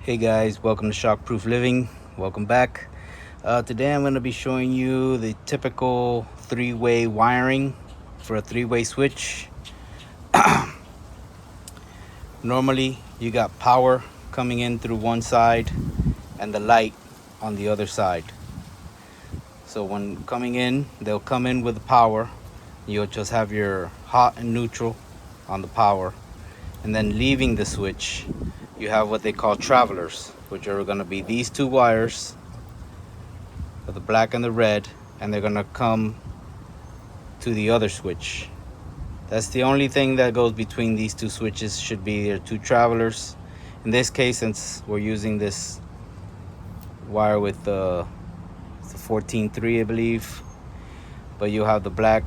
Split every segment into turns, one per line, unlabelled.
Hey guys, welcome to ShockProof Living. Welcome back. Today I'm going to be showing you the typical three-way wiring for a three-way switch. Normally you got power coming in through one side and the light on the other side. So when coming in, they'll come in with the power. You'll just have your hot and neutral on the power, and then leaving the switch you have what they call travelers, which are going to be these two wires, the black and the red, and they're going to come to the other switch. That's the only thing that goes between these two switches, should be their two travelers. In this case, since we're using this wire with the 14.3 I believe, but you have the black,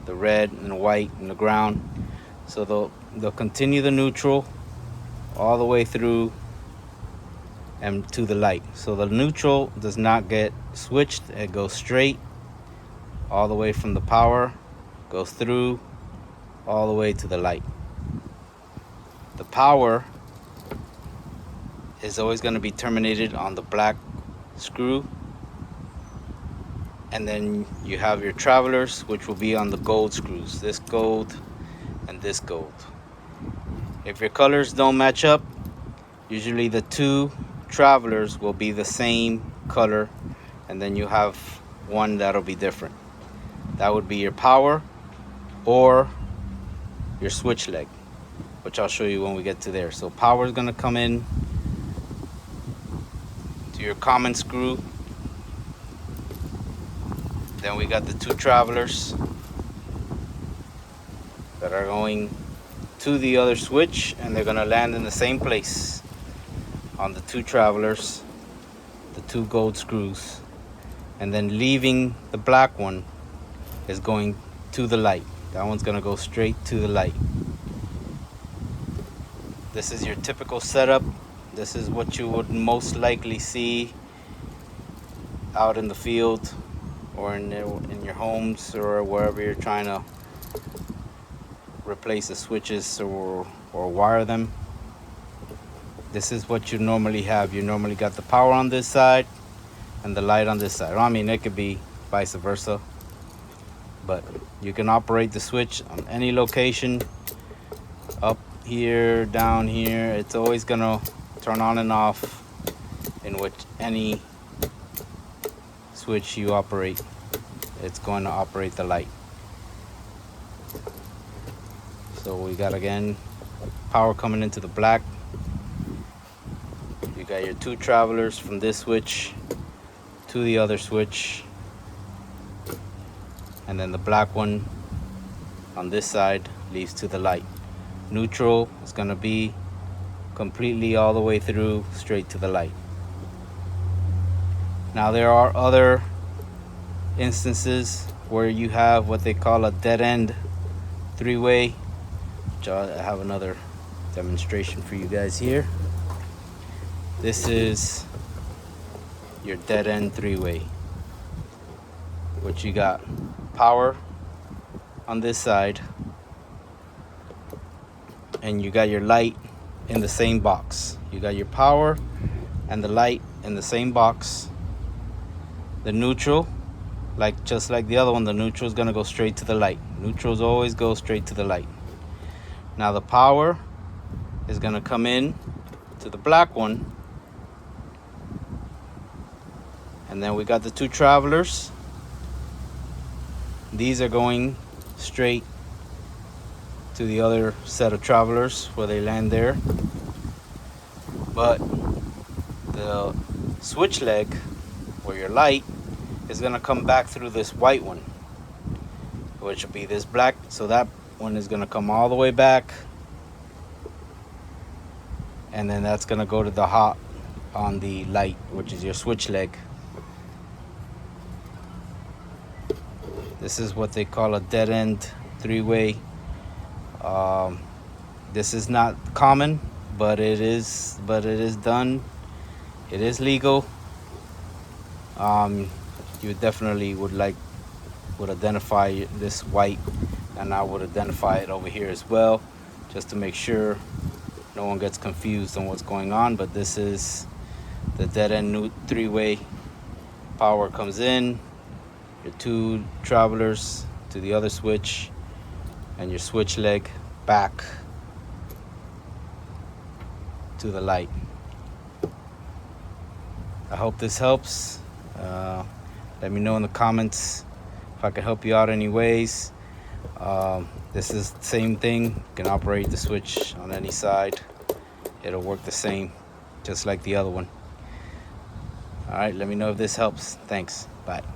the red, and the white, and the ground. So they'll continue the neutral all the way through and to the light. So the neutral does not get switched, it goes straight all the way from the power, goes through all the way to the light. The power is always going to be terminated on the black screw, and then you have your travelers, which will be on the gold screws, this gold and this gold. If your colors don't match up, usually the two travelers will be the same color, and then you have one that'll be different. That would be your power or your switch leg, which I'll show you when we get to there. So power is going to come in to your common screw. Then we got the two travelers that are going to the other switch, and they're going to land in the same place on the two travelers, the two gold screws, and then leaving the black one is going to the light. That one's going to go straight to the light. This is your typical setup. This is what you would most likely see out in the field or in your homes or wherever you're trying to replace the switches or wire them. This is what you normally have. You normally got the power on this side and the light on this side. I mean, it could be vice versa, but you can operate the switch on any location, up here, down here. It's always gonna turn on and off in which any switch you operate. It's going to operate the light. So we got, again, power coming into the black. You got your two travelers from this switch to the other switch, and then the black one on this side leads to the light. Neutral is going to be completely all the way through straight to the light. Now there are other instances where you have what they call a dead end three-way, which I have another demonstration for you guys here. This is your dead end three-way, which you got power on this side, and you got your light in the same box. You got your power and the light in the same box. The neutral, just like the other one, the neutral is going to go straight to the light. Neutrals always go straight to the light. Now the power is going to come in to the black one, and then we got the two travelers. These are going straight to the other set of travelers where they land there. But the switch leg, or your light, is going to come back through this white one, which will be this black. So that one is going to come all the way back, and then that's going to go to the hot on the light, which is your switch leg. This is what they call a dead end three-way. This is not common, but it is done. It is legal. You definitely would identify this white, and I would identify it over here as well, just to make sure no one gets confused on what's going on. But this is the dead end three-way. Power comes in, your two travelers to the other switch, and your switch leg back to the light. I hope this helps. Let me know in the comments if I can help you out any ways. This is the same thing. You can operate the switch on any side. It'll work the same, just like the other one. All right, let me know if this helps. Thanks. Bye.